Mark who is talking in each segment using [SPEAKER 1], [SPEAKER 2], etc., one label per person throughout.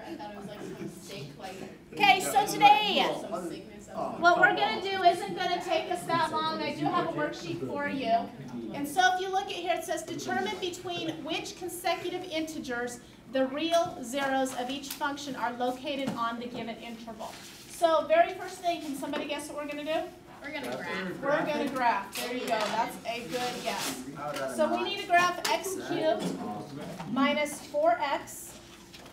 [SPEAKER 1] I thought it was like some sick, like.
[SPEAKER 2] Okay, so today,
[SPEAKER 1] Some sickness.
[SPEAKER 2] what we're going to do isn't going to take us that long. I do have a worksheet for you. And so if you look at here, it says determine between which consecutive integers the real zeros of each function are located on the given interval. So very first thing, can somebody guess what we're going to do?
[SPEAKER 1] We're going to graph.
[SPEAKER 2] We're going to graph. There you go. That's a good guess. So we need to graph x cubed minus 4x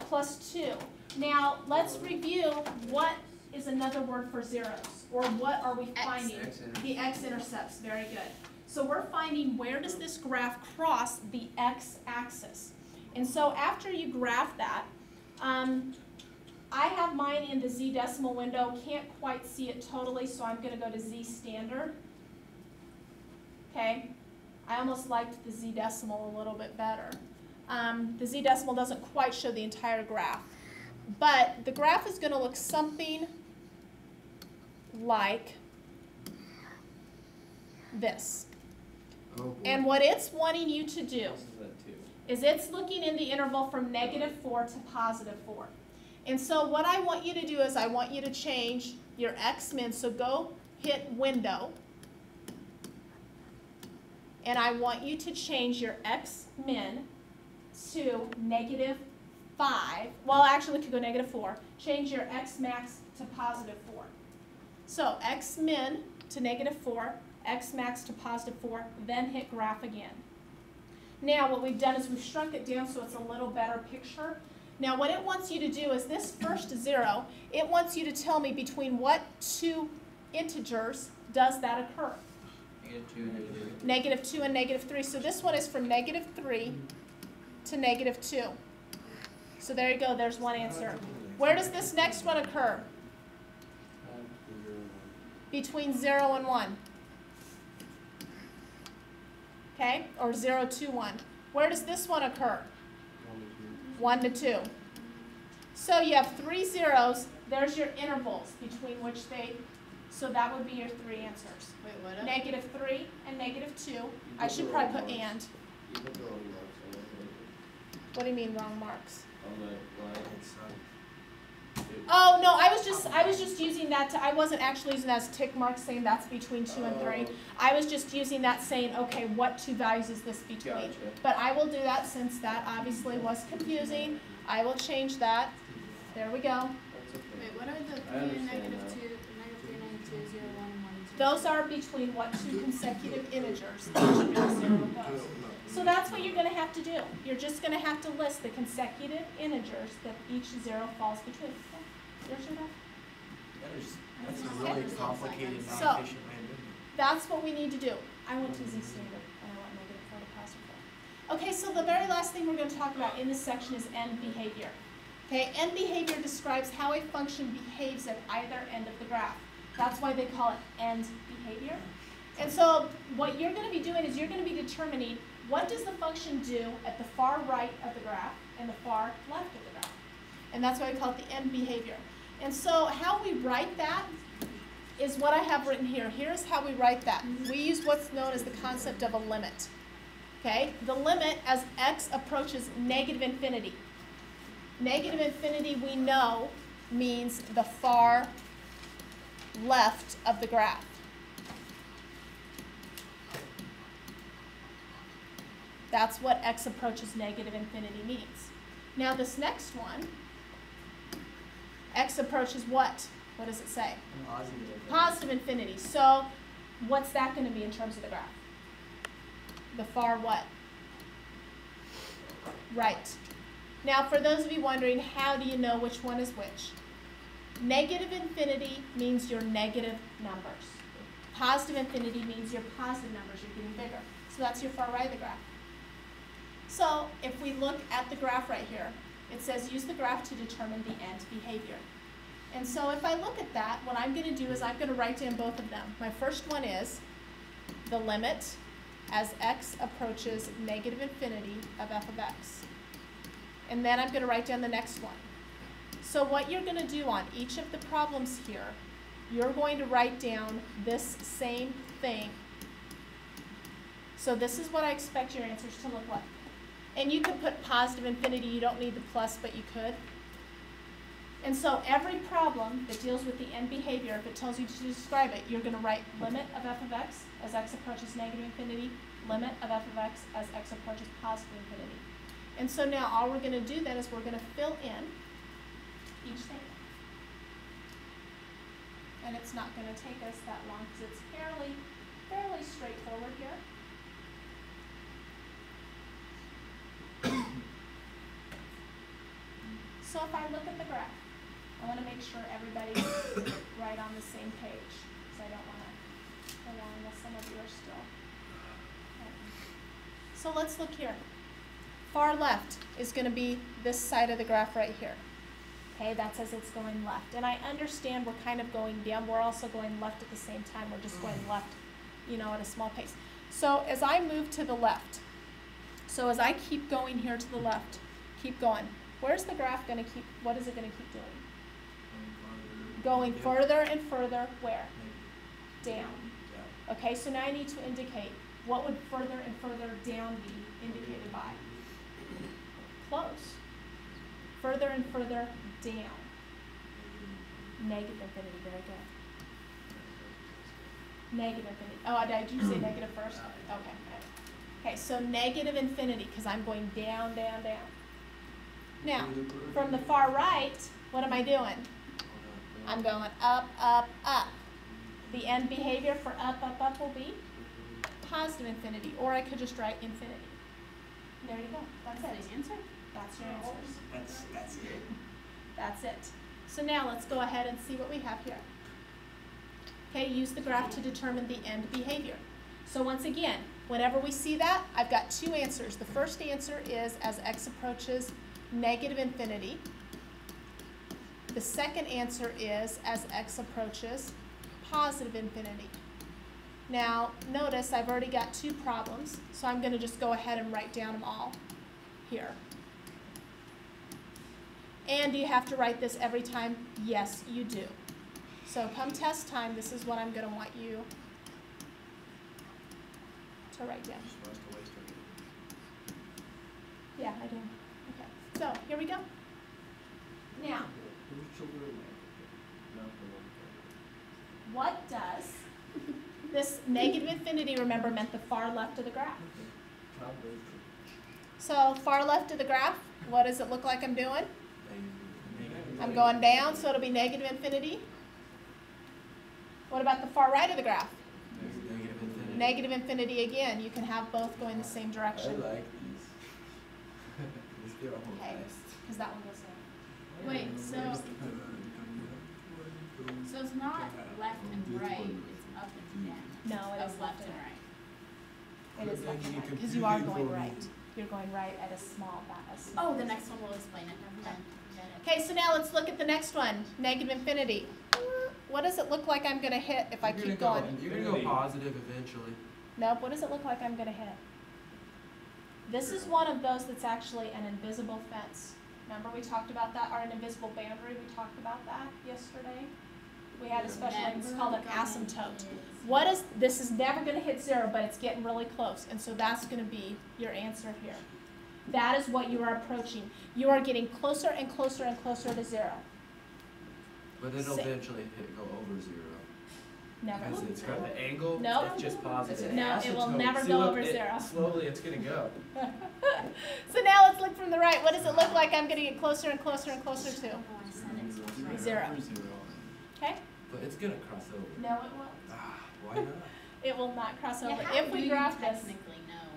[SPEAKER 2] plus 2. Now, let's review what is another word for zeros, or what are we finding? The x-intercepts. Very good. So we're finding where does this graph cross the x-axis. And so after you graph that, I have mine in the z decimal window. Can't quite see it totally, so I'm going to go to z standard. Okay. I almost liked the z decimal a little bit better. The z decimal doesn't quite show the entire graph. But the graph is going to look something like this. And what it's wanting you to do is it's looking in the interval from -4 to +4. And so what I want you to do is I want you to change your x-min. So go hit window. And I want you to change your x-min to -5. Well, actually, we could go -4. Change your x-max to +4. So x-min to -4, x-max to +4, then hit graph again. Now, what we've done is we've shrunk it down so it's a little better picture. Now, what it wants you to do is this first 0, it wants you to tell me between what two integers does that occur? -2 and -3. So this one is from -3 to -2. So there you go, there's one answer. Where does this next one occur? Between 0 and 1. Okay, or 0 to 1. Where does this one occur? 1 to 2. So you have 3 zeros. There's your intervals between which they, so that would be your 3 answers.
[SPEAKER 1] Wait, what?
[SPEAKER 2] -3 and -2. I should probably put and. What do you mean wrong marks? Oh no, I was just using that to, I wasn't actually using that as tick marks saying that's between 2 and 3. I was just using that saying, okay, what two values is this between?
[SPEAKER 3] Gotcha.
[SPEAKER 2] But I will do that since that obviously was confusing. I will change that. There we go.
[SPEAKER 1] Wait, what are the 3 and -2, -3, -2, 0, 1, and 1, and 2?
[SPEAKER 2] Those are between what two consecutive integers each zero goes. So that's what you're going to have to do. You're just going to have to list the consecutive integers that each 0 falls between. There's your graph.
[SPEAKER 4] That's a really complicated,
[SPEAKER 2] So,
[SPEAKER 4] non-efficient way of doing it.
[SPEAKER 2] That's what we need to do. I went to Z standard and I went -4 to +4. Okay, so the very last thing we're going to talk about in this section is end behavior. Okay, end behavior describes how a function behaves at either end of the graph. That's why they call it end behavior. And so what you're going to be doing is you're going to be determining what does the function do at the far right of the graph and the far left of the graph. And that's why we call it the end behavior. And so how we write that is what I have written here. Here's how we write that. We use what's known as the concept of a limit. Okay? The limit as x approaches -infinity. -infinity we know means the far left of the graph. That's what x approaches -infinity means. Now this next one, x approaches what? What does it say? Positive infinity. So what's that going to be in terms of the graph? The far what? Right. Now for those of you wondering, how do you know which one is which? -infinity means your negative numbers. Positive infinity means your positive numbers. You're getting bigger. So that's your far right of the graph. So if we look at the graph right here, it says use the graph to determine the end behavior. And so if I look at that, what I'm going to do is I'm going to write down both of them. My first one is the limit as x approaches -infinity of f of x. And then I'm going to write down the next one. So what you're going to do on each of the problems here, you're going to write down this same thing. So this is what I expect your answers to look like. And you could put positive infinity. You don't need the plus, but you could. And so every problem that deals with the end behavior, if it tells you to describe it, you're going to write limit of f of x as x approaches negative infinity, limit of f of x as x approaches positive infinity. And so now all we're going to do then is we're going to fill in each statement. And it's not going to take us that long because it's fairly straightforward here. So if I look at the graph, I want to make sure everybody's right on the same page, because I don't want to go on unless some of you are still. So let's look here. Far left is going to be this side of the graph right here. Okay, that's as it's going left. And I understand we're kind of going down. We're also going left at the same time. We're just going left, you know, at a small pace. So as I move to the left, so as I keep going here to the left, keep going. Where's the graph going to keep, what is it going to keep doing? Going further and further, where? Down. Okay, so now I need to indicate, what would further and further down be indicated by? Close. Further and further down. Negative infinity, very good. Negative infinity. Oh, did you say negative first? Okay. Okay, so negative infinity, because I'm going down, down, down. Now, from the far right, what am I doing? I'm going up, up, up. The end behavior for up, up, up will be positive infinity, or I could just write infinity. There you go. That's it.
[SPEAKER 1] The answer?
[SPEAKER 2] That's your answers.
[SPEAKER 4] That's it.
[SPEAKER 2] That's it. So now let's go ahead and see what we have here. Okay, use the graph to determine the end behavior. So once again, whenever we see that, I've got two answers. The first answer is as x approaches negative infinity. The second answer is as x approaches positive infinity. Now, notice I've already got two problems, so I'm going to just go ahead and write down them all here. And do you have to write this every time? Yes, you do. So come test time, this is what I'm going to want you to write down. Yeah, I do. Okay. So, here we go. Now, what does this negative infinity, remember, meant the far left of the graph? So, far left of the graph, what does it look like I'm doing? I'm going down, so it'll be negative infinity. What about the far right of the graph?
[SPEAKER 4] Negative infinity.
[SPEAKER 2] Negative infinity again. You can have both going the same direction.
[SPEAKER 4] I like these. These are almost
[SPEAKER 2] Okay,
[SPEAKER 4] nice.
[SPEAKER 2] because that one goes in.
[SPEAKER 1] Wait, so it's not left and right, it's up and down.
[SPEAKER 2] No, it
[SPEAKER 1] It's
[SPEAKER 2] is
[SPEAKER 1] left
[SPEAKER 2] left
[SPEAKER 1] and
[SPEAKER 2] and
[SPEAKER 1] right.
[SPEAKER 2] right. It is left and right, because you are going right. You're going right at a small
[SPEAKER 1] Oh, the next one will explain it. Never mind. Got it.
[SPEAKER 2] Okay, so now let's look at the next one, negative infinity. What does it look like I'm going to hit if I keep going?
[SPEAKER 4] You're going to go positive eventually.
[SPEAKER 2] Nope, what does it look like I'm going to hit? This is one of those that's actually an invisible fence. Remember we talked about that, or an invisible boundary, we talked about that yesterday? We had a special, it's called an asymptote. What is, this is never going to hit 0, but it's getting really close, and so that's going to be your answer here. That is what you are approaching. You are getting closer and closer and closer to 0.
[SPEAKER 4] But it'll
[SPEAKER 2] Same.
[SPEAKER 4] eventually go over 0.
[SPEAKER 2] Never.
[SPEAKER 4] Because it's got the angle.
[SPEAKER 2] No.
[SPEAKER 3] It's just positive.
[SPEAKER 2] No, it will
[SPEAKER 3] Asymptote.
[SPEAKER 2] never
[SPEAKER 3] See,
[SPEAKER 2] go
[SPEAKER 3] look,
[SPEAKER 2] over 0.
[SPEAKER 3] Slowly it's going to go.
[SPEAKER 2] So now let's look from the right. What does it look like I'm going to get closer and closer and closer to?
[SPEAKER 1] Oh, I said it.
[SPEAKER 2] 0. Okay?
[SPEAKER 4] But it's going to cross over.
[SPEAKER 2] No, it won't.
[SPEAKER 4] Why not?
[SPEAKER 2] It will not cross over.
[SPEAKER 1] Yeah, how
[SPEAKER 2] If
[SPEAKER 1] do
[SPEAKER 2] we
[SPEAKER 1] you
[SPEAKER 2] graph this,
[SPEAKER 1] technically know?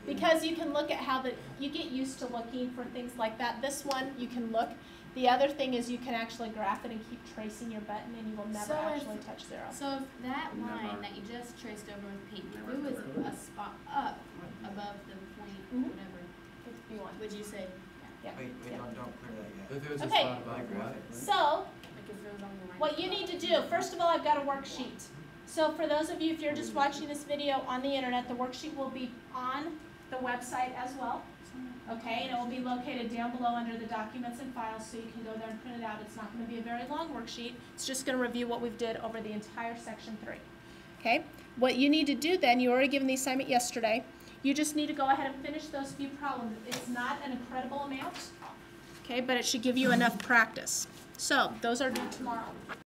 [SPEAKER 2] because you can look at how you get used to looking for things like that. This one, you can look. The other thing is you can actually graph it and keep tracing your button, and you will never
[SPEAKER 1] So if-
[SPEAKER 2] actually touch 0.
[SPEAKER 1] So if that
[SPEAKER 3] Never.
[SPEAKER 1] line that you just traced over with pink, if
[SPEAKER 3] Never
[SPEAKER 1] it was
[SPEAKER 3] go over.
[SPEAKER 1] a spot up above the point,
[SPEAKER 2] Mhm.
[SPEAKER 1] whatever,
[SPEAKER 2] It's B1.
[SPEAKER 1] would you say,
[SPEAKER 2] Yeah.
[SPEAKER 5] Wait,
[SPEAKER 2] Yeah.
[SPEAKER 5] don't clear that yet.
[SPEAKER 4] But if it was
[SPEAKER 2] Okay.
[SPEAKER 4] a spot above graphic, right?
[SPEAKER 2] So,
[SPEAKER 1] like if it was on the line?
[SPEAKER 2] what you need to do, first of all, I've got a worksheet. So for those of you, if you're just watching this video on the internet, the worksheet will be on the website as well. Okay, and it will be located down below under the documents and files, so you can go there and print it out. It's not going to be a very long worksheet. It's just going to review what we've did over the entire section 3. Okay, what you need to do then, you already given the assignment yesterday, you just need to go ahead and finish those few problems. It's not an incredible amount. Okay, but it should give you enough practice. So those are due tomorrow.